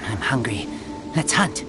I'm hungry. Let's hunt.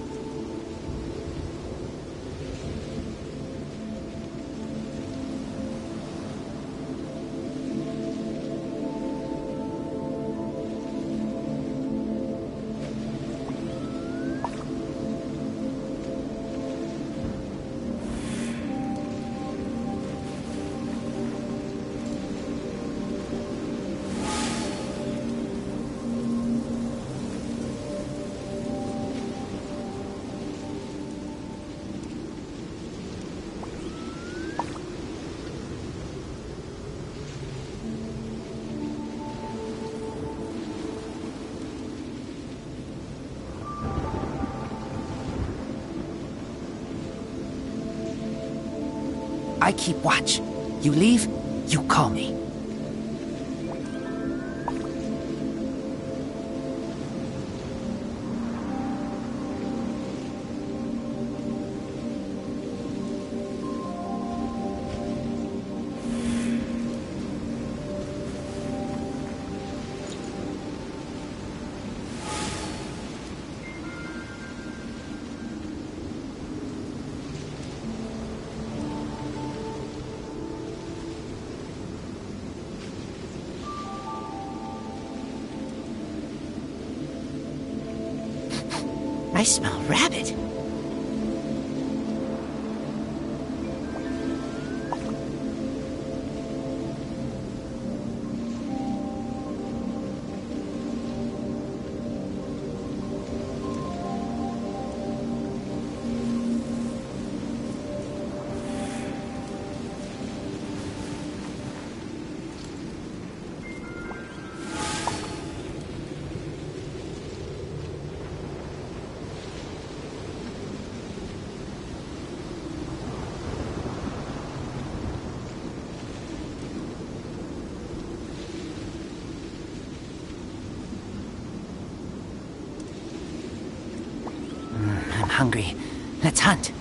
I keep watch. You leave, you call me. I smell rabbit. I'm hungry. Let's hunt.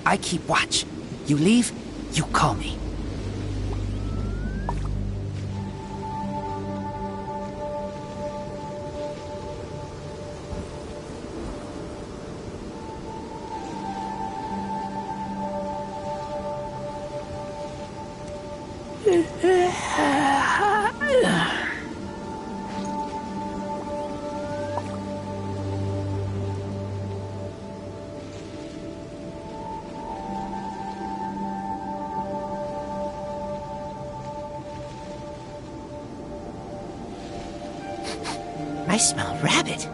I keep watch. You leave, you call me. I smell rabbit.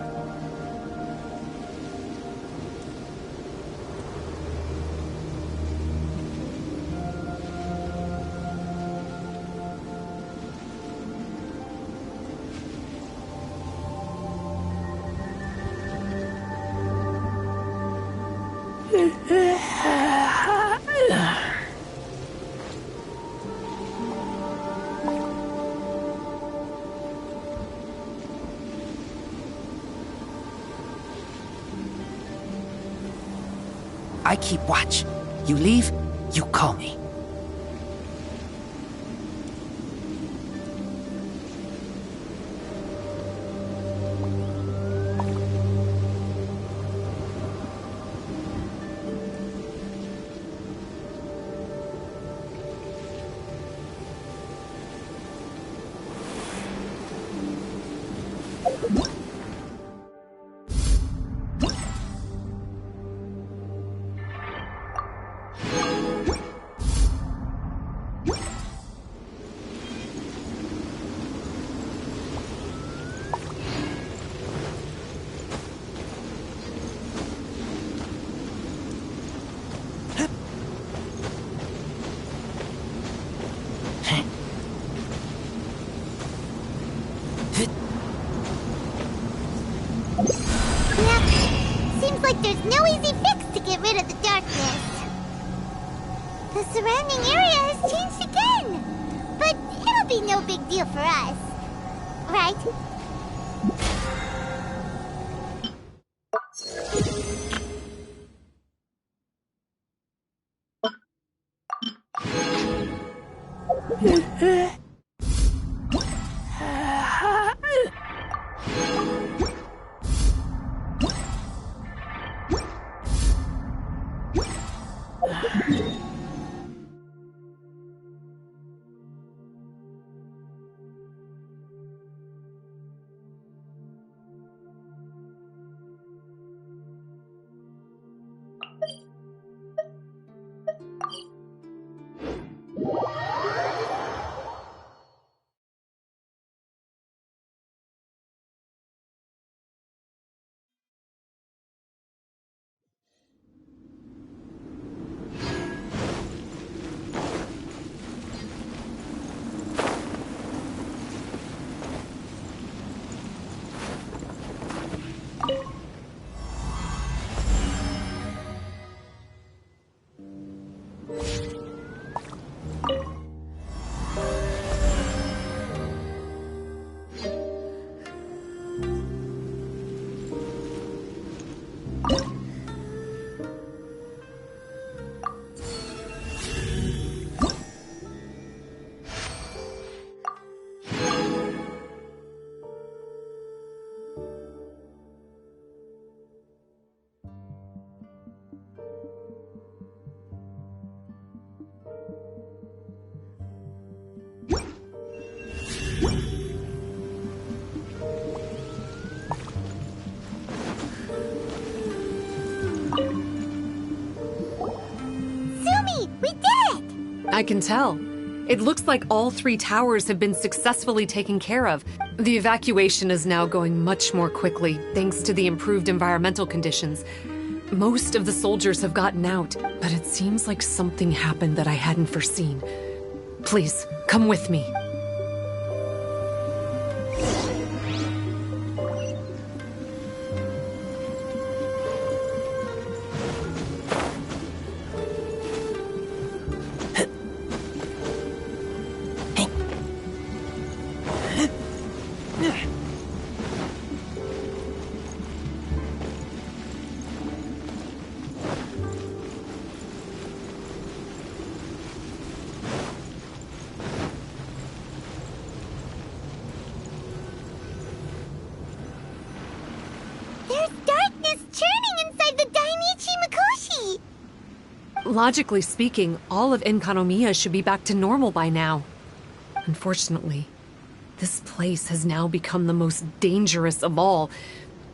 I keep watch. You leave, you call me. surrounding area has changed again. But it'll be no big deal for us. Right? I can tell. It looks like all 3 towers have been successfully taken care of. The evacuation is now going much more quickly, thanks to the improved environmental conditions. Most of the soldiers have gotten out, but it seems like something happened that I hadn't foreseen. Please, come with me. Logically speaking, all of Enkanomiya should be back to normal by now. Unfortunately, this place has now become the most dangerous of all.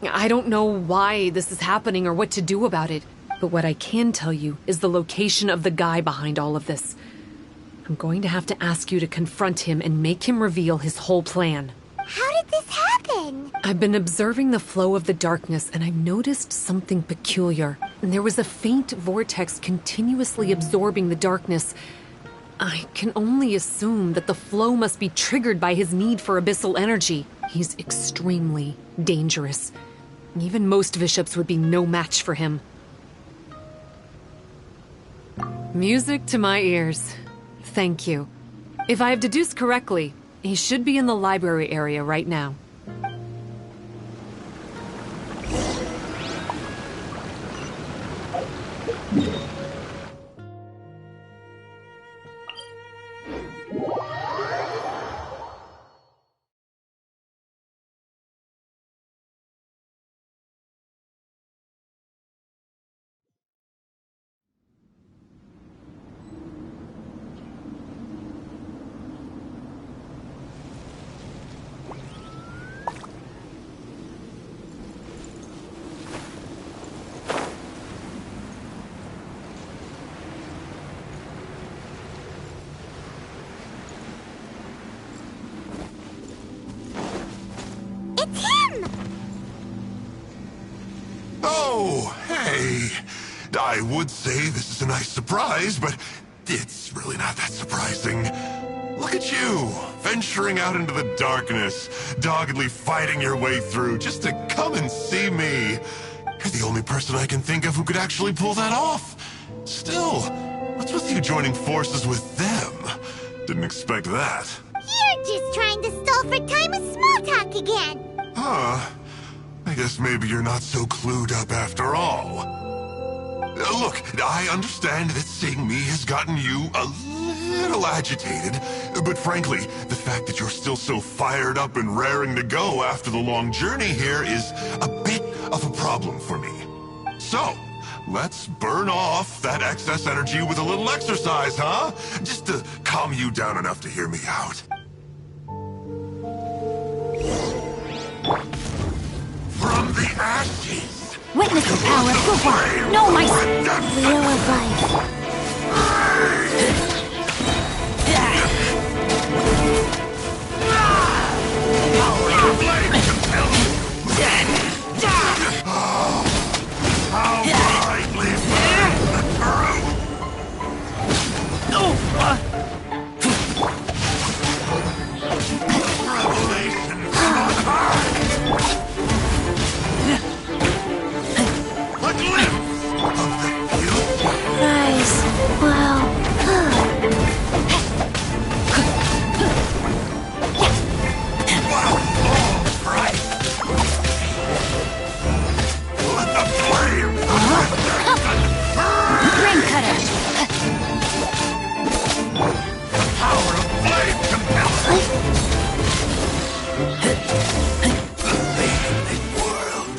I don't know why this is happening or what to do about it, but what I can tell you is the location of the guy behind all of this. I'm going to have to ask you to confront him and make him reveal his whole plan. How did this happen? I've been observing the flow of the darkness, and I've noticed something peculiar. There was a faint vortex continuously absorbing the darkness. I can only assume that the flow must be triggered by his need for abyssal energy. He's extremely dangerous. Even most bishops would be no match for him. Music to my ears. Thank you. If I have deduced correctly, he should be in the library area right now. I would say this is a nice surprise, but it's really not that surprising. Look at you, venturing out into the darkness, doggedly fighting your way through just to come and see me. You're the only person I can think of who could actually pull that off. Still, What's with you joining forces with them? Didn't expect that. You're just trying to stall for time with small talk again. Huh. I guess maybe you're not so clued up after all. Look, I understand that seeing me has gotten you a little agitated, but frankly, the fact that you're still so fired up and raring to go after the long journey here is a bit of a problem for me. So, let's burn off that excess energy with a little exercise, huh? Just to calm you down enough to hear me out. From the ashes! Witness the power of Guhua! No, my wheel of life. How brightly burns the truth! Revelation from on high! A glimpse of the future! Nice. Wow. Wow, all bright! Let the flames of Ring cutter. the power of flame compels us! The fate of this world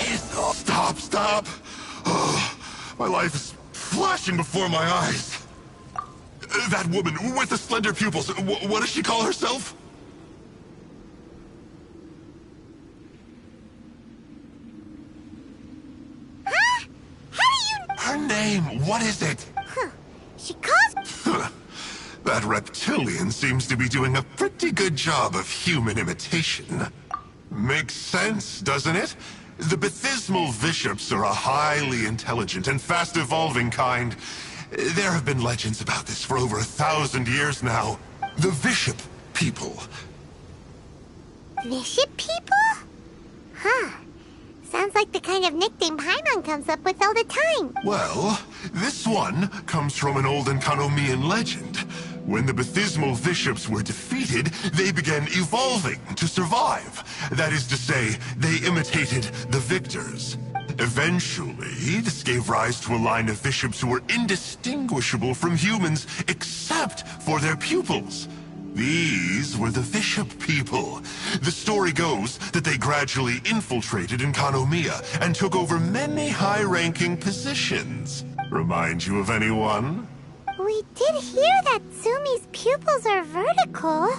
is all... Stop! Oh, my life is flashing before my eyes. That woman with the slender pupils, what does she call herself? Huh? How do you... Her name, what is it? She calls... That reptilian seems to be doing a pretty good job of human imitation. Makes sense, doesn't it? The Baptismal Bishops are a highly intelligent and fast-evolving kind. There have been legends about this for over 1,000 years now. The Bishop people. Bishop people? Huh. Sounds like the kind of nickname Paimon comes up with all the time. Well, this one comes from an old Enkanomian legend. When the Baptismal Bishops were defeated, they began evolving to survive. That is to say, they imitated the victors. Eventually, this gave rise to a line of bishops who were indistinguishable from humans except for their pupils. These were the Bishop people. The story goes that they gradually infiltrated Enkanomiya and took over many high-ranking positions. Remind you of anyone? We did hear that Sumi's pupils are vertical.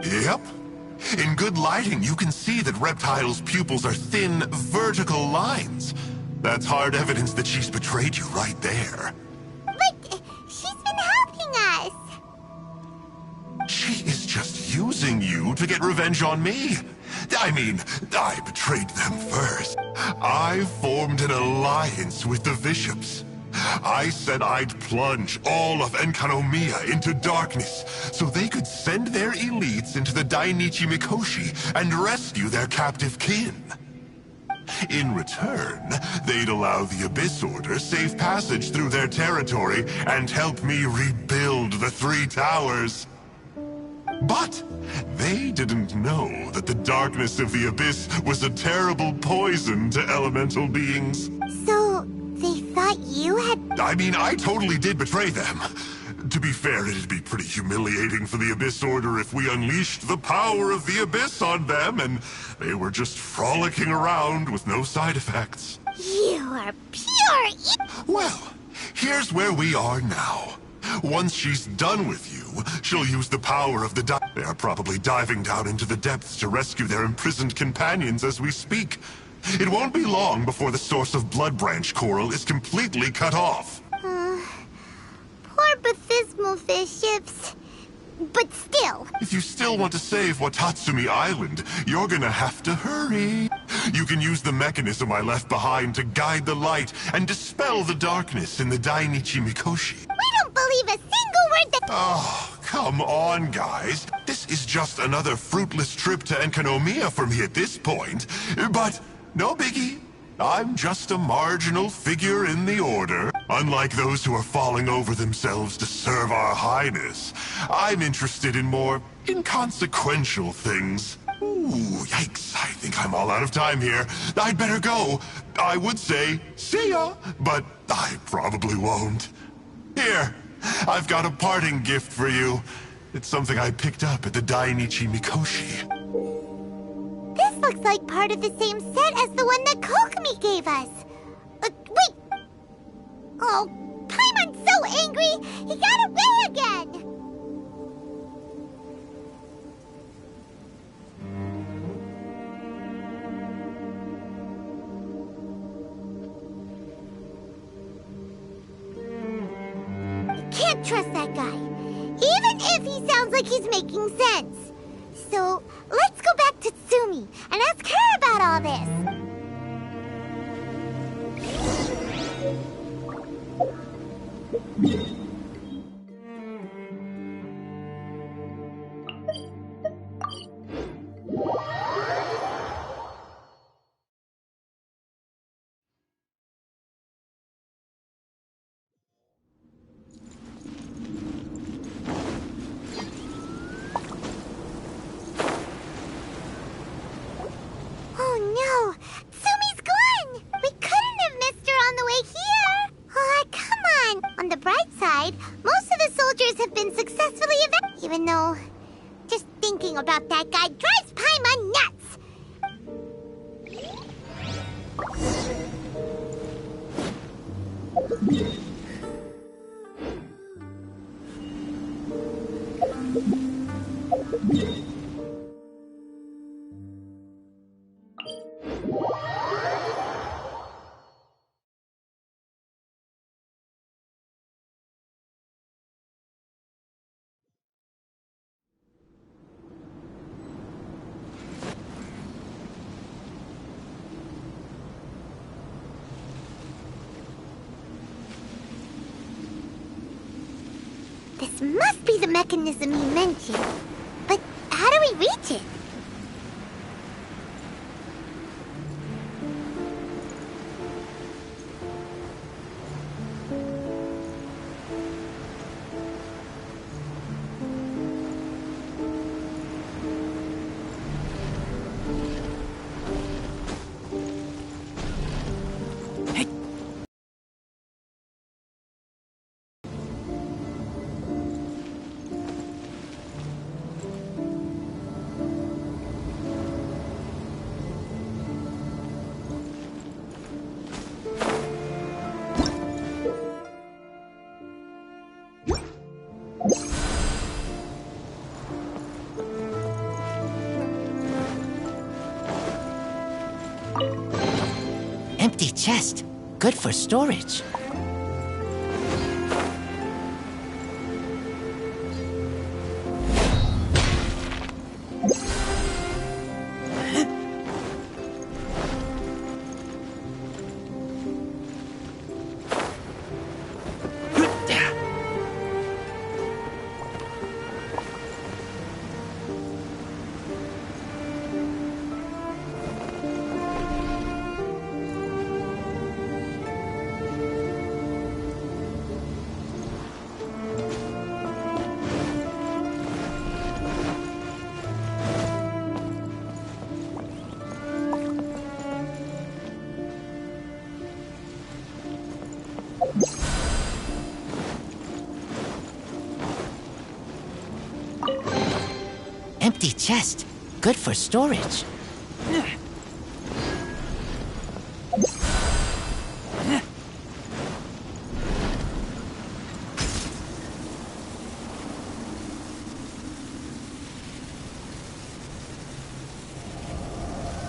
Yep. In good lighting, you can see that Reptile's pupils are thin, vertical lines. That's hard evidence that she's betrayed you right there. But she's been helping us. She is just using you to get revenge on me. I mean, I betrayed them first. I formed an alliance with the bishops. I said I'd plunge all of Enkanomiya into darkness so they could send their elites into the Dainichi Mikoshi and rescue their captive kin. In return, they'd allow the Abyss Order safe passage through their territory and help me rebuild the Three Towers. But they didn't know that the darkness of the Abyss was a terrible poison to elemental beings. So, they thought you had... I mean, I totally did betray them. To be fair, it'd be pretty humiliating for the Abyss Order if we unleashed the power of the Abyss on them and they were just frolicking around with no side effects. You are pure Well, here's where we are now. Once she's done with you, she'll use the power of the They are probably diving down into the depths to rescue their imprisoned companions as we speak. It won't be long before the source of Blood Branch Coral is completely cut off. Poor Baptismal Bishops. But still. If you still want to save Watatsumi Island, you're gonna have to hurry. You can use the mechanism I left behind to guide the light and dispel the darkness in the Dainichi Mikoshi. We don't believe a single word that— Oh, come on, guys. This is just another fruitless trip to Enkanomiya for me at this point. But no biggie. I'm just a marginal figure in the Order. Unlike those who are falling over themselves to serve our Highness, I'm interested in more inconsequential things. Ooh, yikes. I think I'm all out of time here. I'd better go. I would say, see ya, but I probably won't. Here, I've got a parting gift for you. It's something I picked up at the Dainichi Mikoshi. This looks like part of the same set as the one that Kokomi gave us. Wait! Oh, Paimon's so angry! He got away again! You can't trust that guy, even if he sounds like he's making sense. So, let's go back to Tsumi and ask her about all this. Oh no! Tsumi's gone! We couldn't have missed her on the way here! Oh, come on! On the bright side, most of the soldiers have been successfully evacuated. Even though, just thinking about that guy drives Paimon nuts! This must be the mechanism he mentioned. But how do we reach it? Empty chest. Good for storage. Empty chest. Good for storage.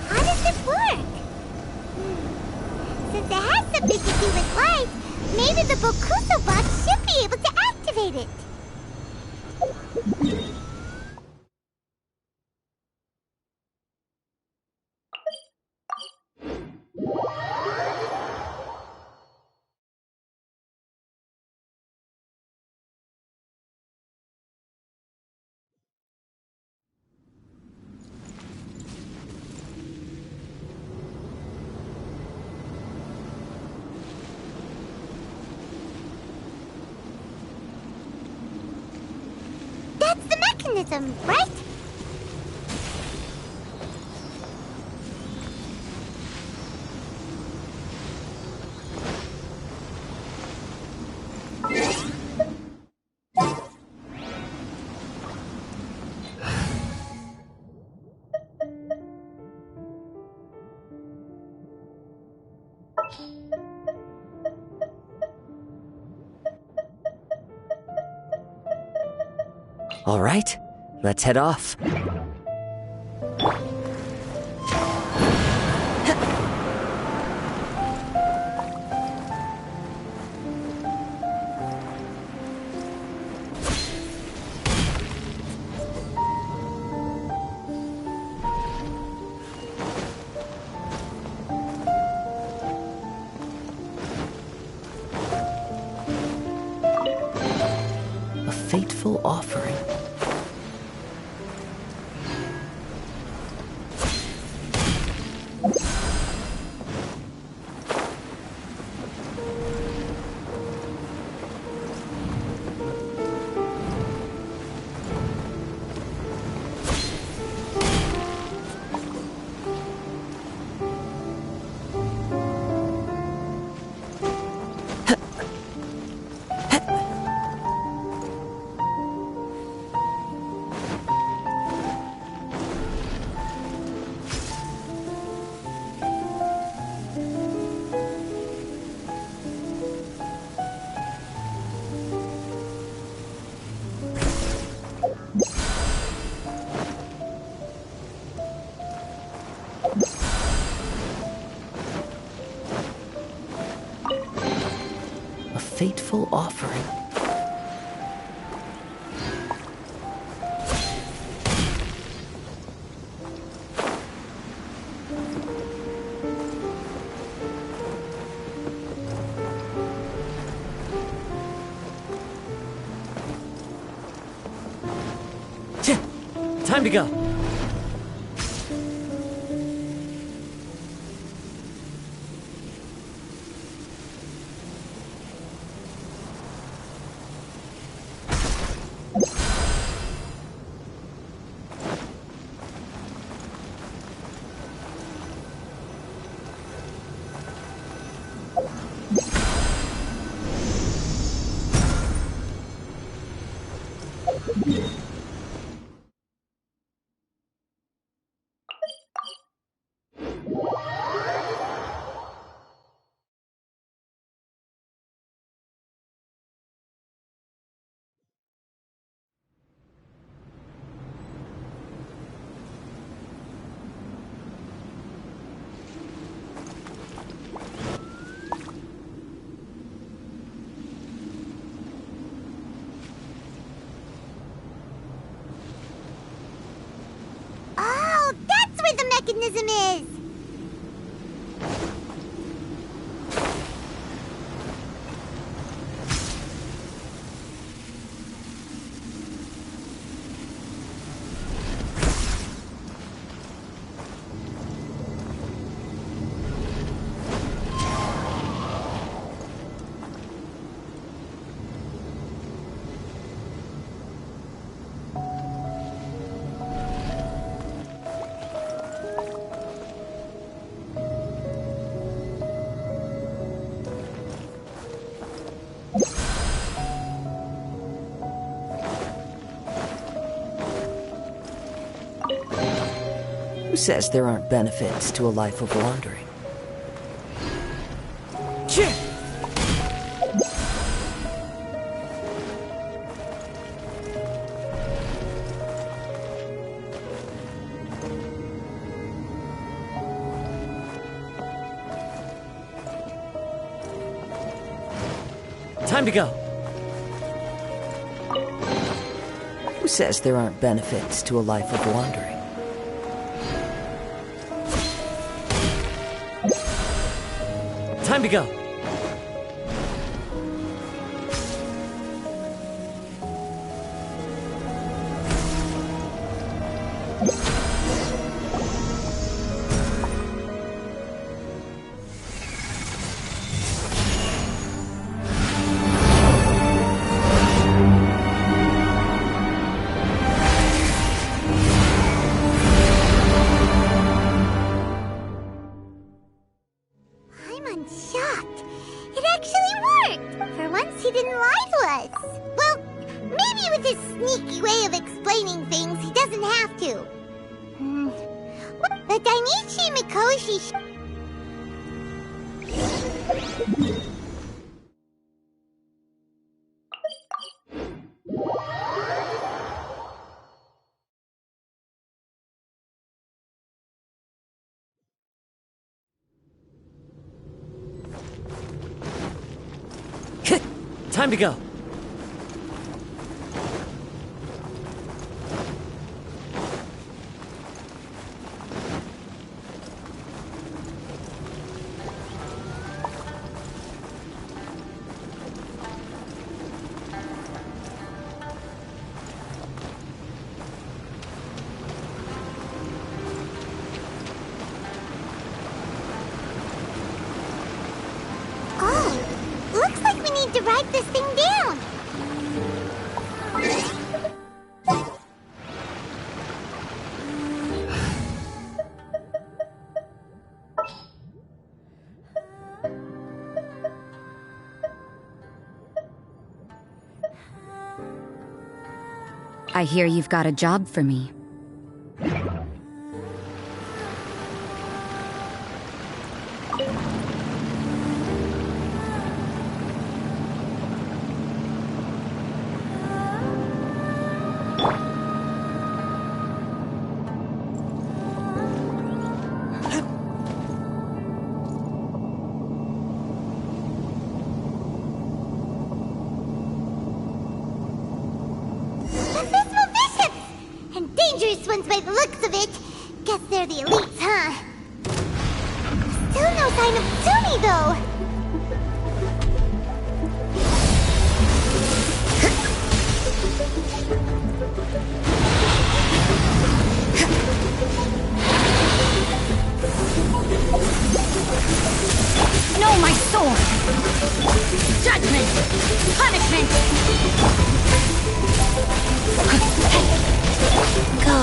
How does it work? Since it has something to do with light, maybe the Bokuso box should be able to activate it. That's the mechanism, right? All right, let's head off. A fateful offering. A fateful offering. Time to go. Oh, that's where the mechanism is! Who says there aren't benefits to a life of wandering? Time to go. Who says there aren't benefits to a life of wandering? Time to go. With his sneaky way of explaining things, he doesn't have to. The Dainichi Mikoshi... Time to go. Oh, looks like we need to write this thing down. I hear you've got a job for me. Abysmal bishops! And dangerous ones by the looks of it. Guess they're the elites, huh? Still no sign of Tsumi, though. No, my sword! Judgment! Punishment! Go.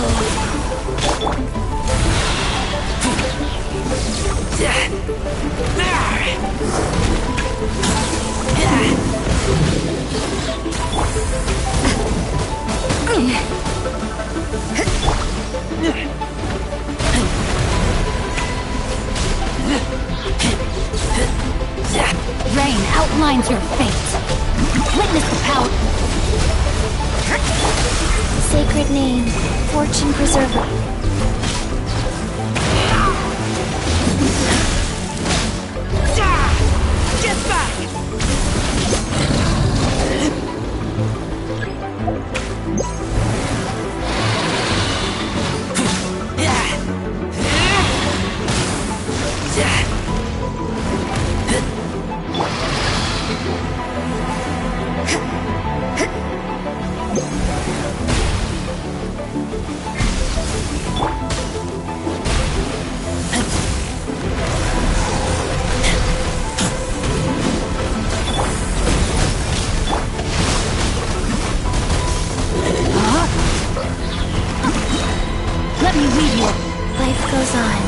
Rain outlines your fate. Witness the power. Sacred name, fortune preserver. Get back! Let me lead you. Life goes on.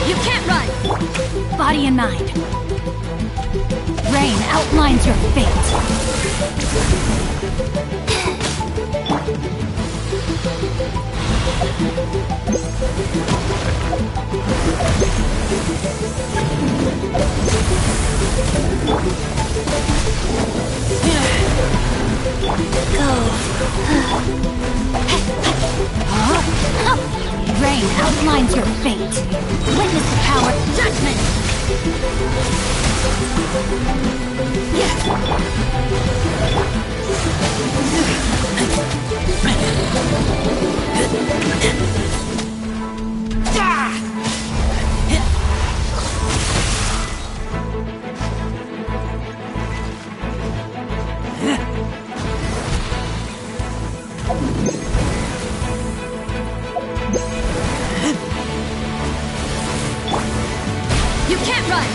You can't run! Body and mind. Rain outlines your fate. Rain outlines your fate. Witness the power. Judgment! You can't run!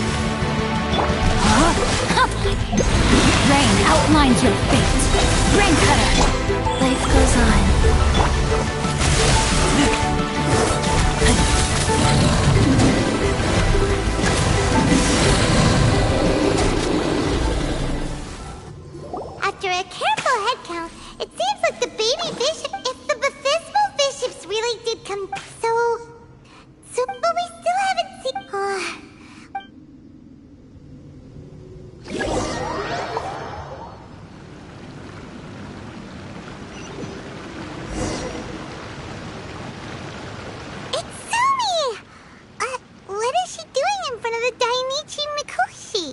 Rain a careful headcount, it seems like the baby bishop, if the baptismal bishops really did come, but we still haven't seen, It's Sumi! What is she doing in front of the Dainichi Mikoshi?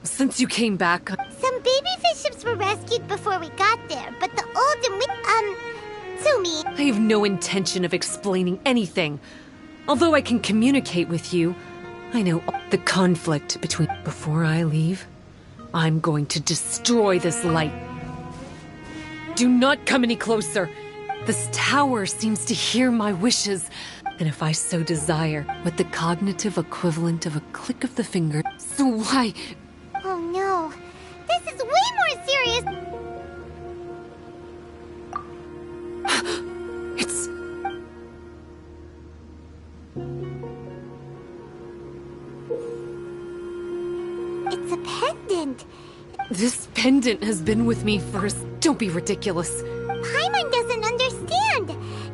Since you came back, Some baby bishops were rescued before we got there, but the old and Sumi. I have no intention of explaining anything. Although I can communicate with you, I know the conflict between... Before I leave, I'm going to destroy this light. Do not come any closer. This tower seems to hear my wishes. And if I so desire, with the cognitive equivalent of a click of the finger, so why... Oh no, this is way more serious. It's... It's a pendant. This pendant has been with me for... Don't be ridiculous. Paimon doesn't understand.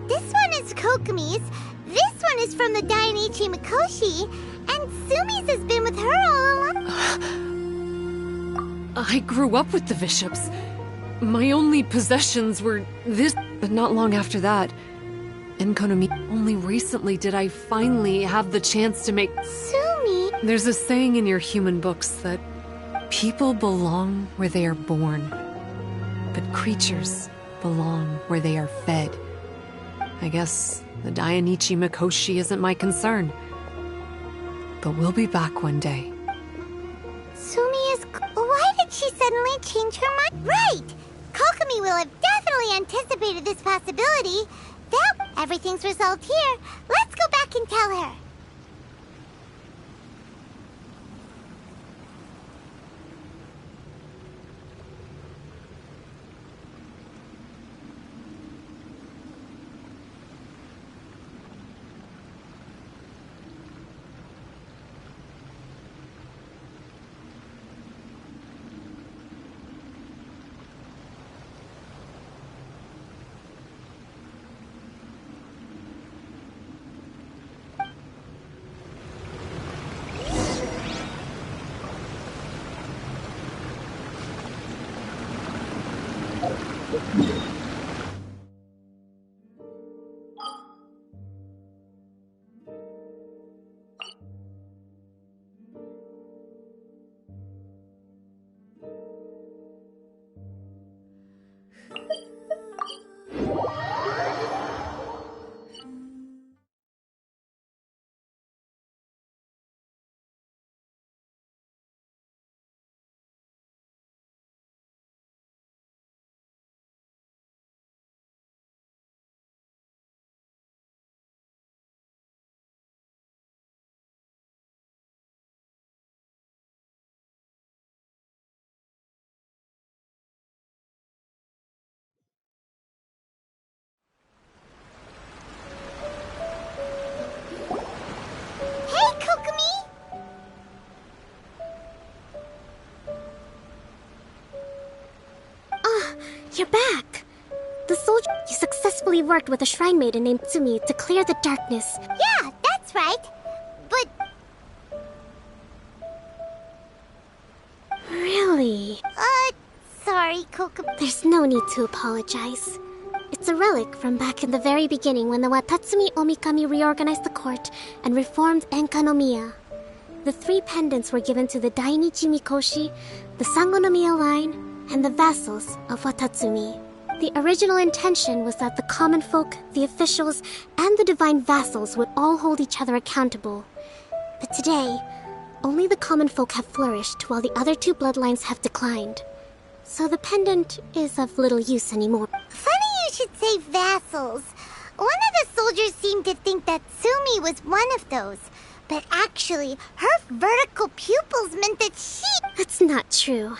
This one is Kokumi's, this one is from the Dainichi Mikoshi, and Sumi's has been with her all along. I grew up with the bishops. My only possessions were this, but not long after that. In Konomi, only recently did I finally have the chance to make... Sumi? There's a saying in your human books that people belong where they are born, but creatures belong where they are fed. I guess the Dainichi Mikoshi isn't my concern. But we'll be back one day. Sumi is... Why did she suddenly change her mind? Right! Kokumi will have definitely anticipated this possibility. Well, everything's resolved here. Let's go back and tell her. You're back! The soldier... You successfully worked with a shrine maiden named Tsumi to clear the darkness. Yeah, that's right. But... Really? Sorry, Kokumi. There's no need to apologize. It's a relic from back in the very beginning when the Watatsumi Omikami reorganized the court and reformed Enkanomiya. The 3 pendants were given to the Dainichi Mikoshi, the Sangonomiya line, and the vassals of Watatsumi. The original intention was that the common folk, the officials, and the divine vassals would all hold each other accountable. But today, only the common folk have flourished while the other two bloodlines have declined. So the pendant is of little use anymore. Funny you should say vassals. One of the soldiers seemed to think that Sumi was one of those. But actually, her vertical pupils meant that she... That's not true.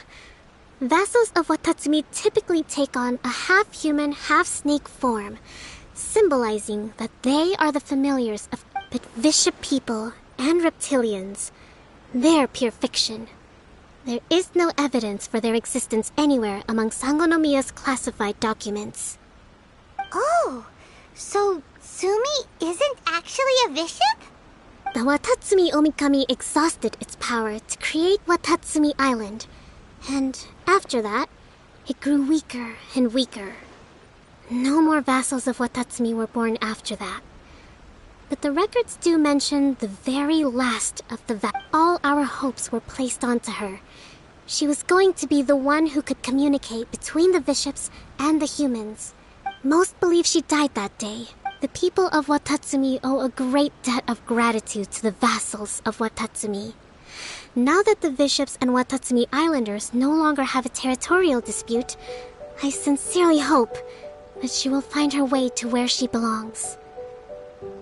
Vassals of Watatsumi typically take on a half-human, half-snake form, symbolizing that they are the familiars of but vicious people and reptilians. They're pure fiction. There is no evidence for their existence anywhere among Sangonomiya's classified documents. Oh, so Sumi isn't actually a bishop? The Watatsumi Omikami exhausted its power to create Watatsumi Island, and after that, it grew weaker and weaker. No more vassals of Watatsumi were born after that. But the records do mention the very last of the all our hopes were placed onto her. She was going to be the one who could communicate between the bishops and the humans. Most believe she died that day. The people of Watatsumi owe a great debt of gratitude to the vassals of Watatsumi. Now that the bishops and Watatsumi Islanders no longer have a territorial dispute, I sincerely hope that she will find her way to where she belongs.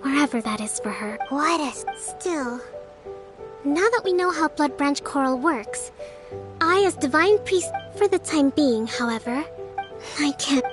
Wherever that is for her. Still, now that we know how Blood Branch Coral works, I, as Divine Priest, for the time being, however, I can't...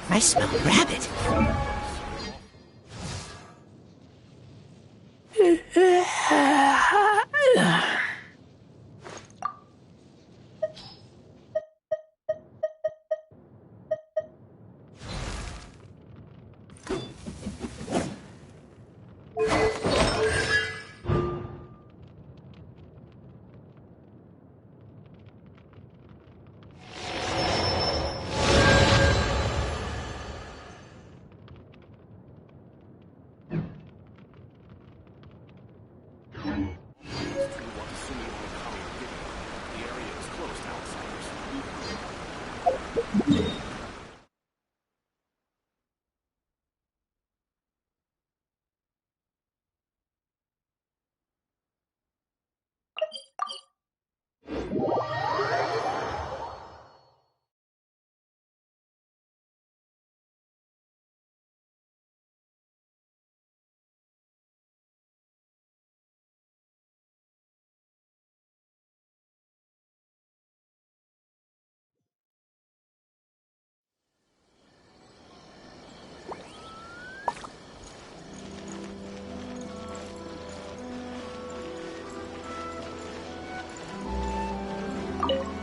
I smell rabbit.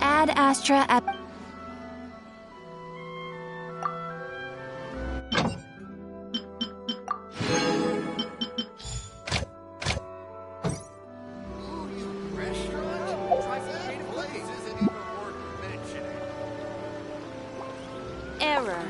Ad Astra at... Error.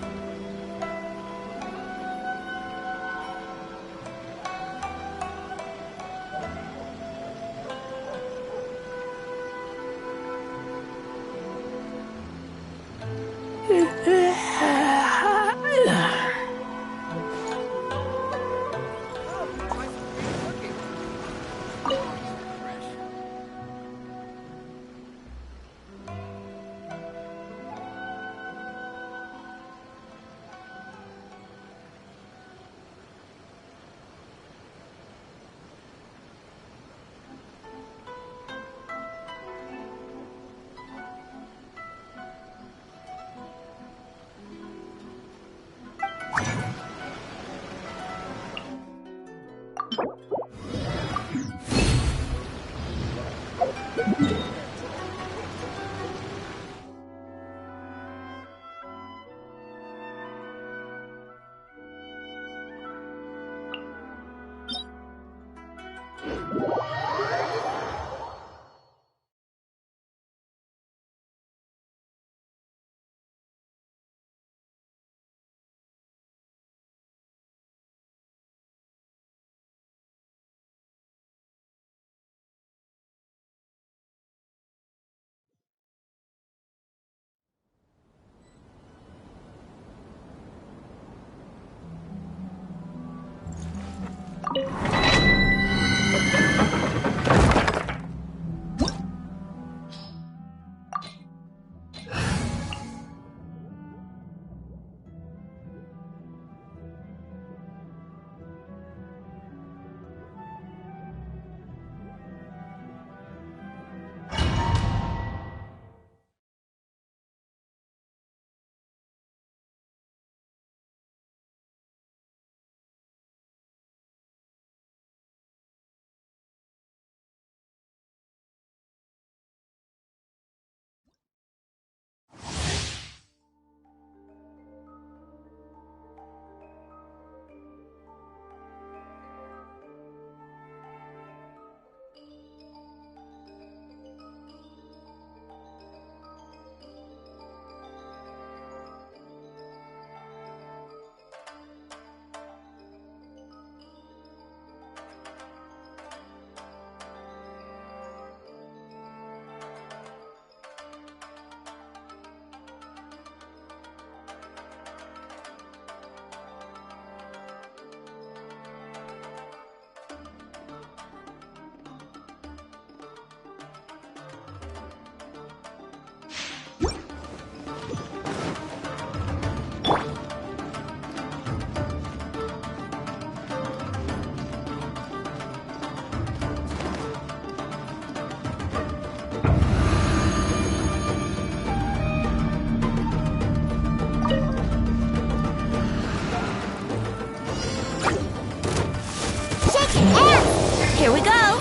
Here we go!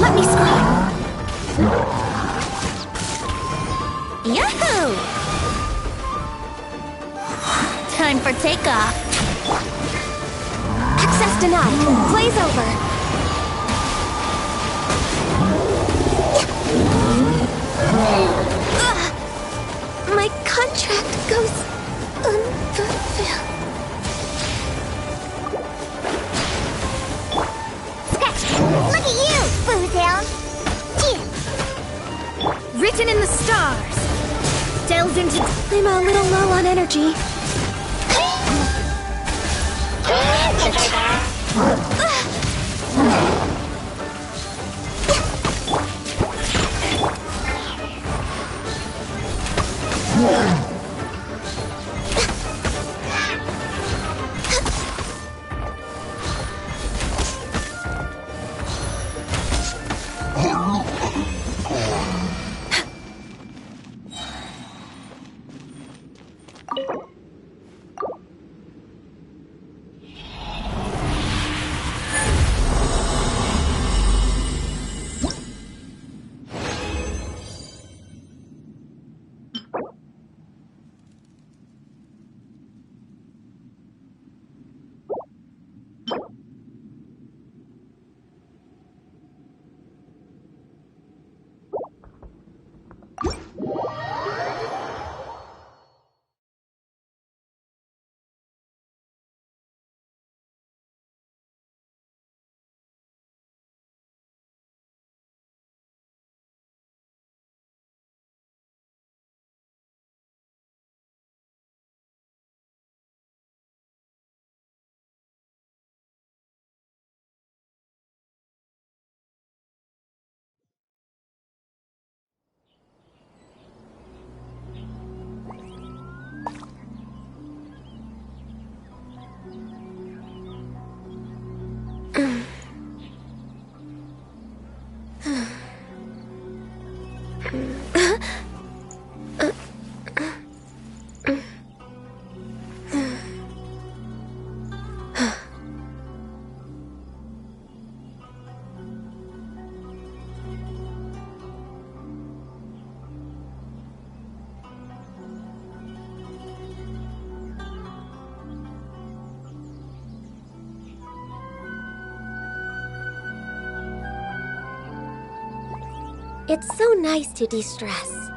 Let me scream! Yahoo! Time for takeoff! Access denied! Blaze over! My contract goes unfulfilled. Look at you, Boozehound! Written in the stars. Delved into... I'm a little low on energy. It's so nice to de-stress.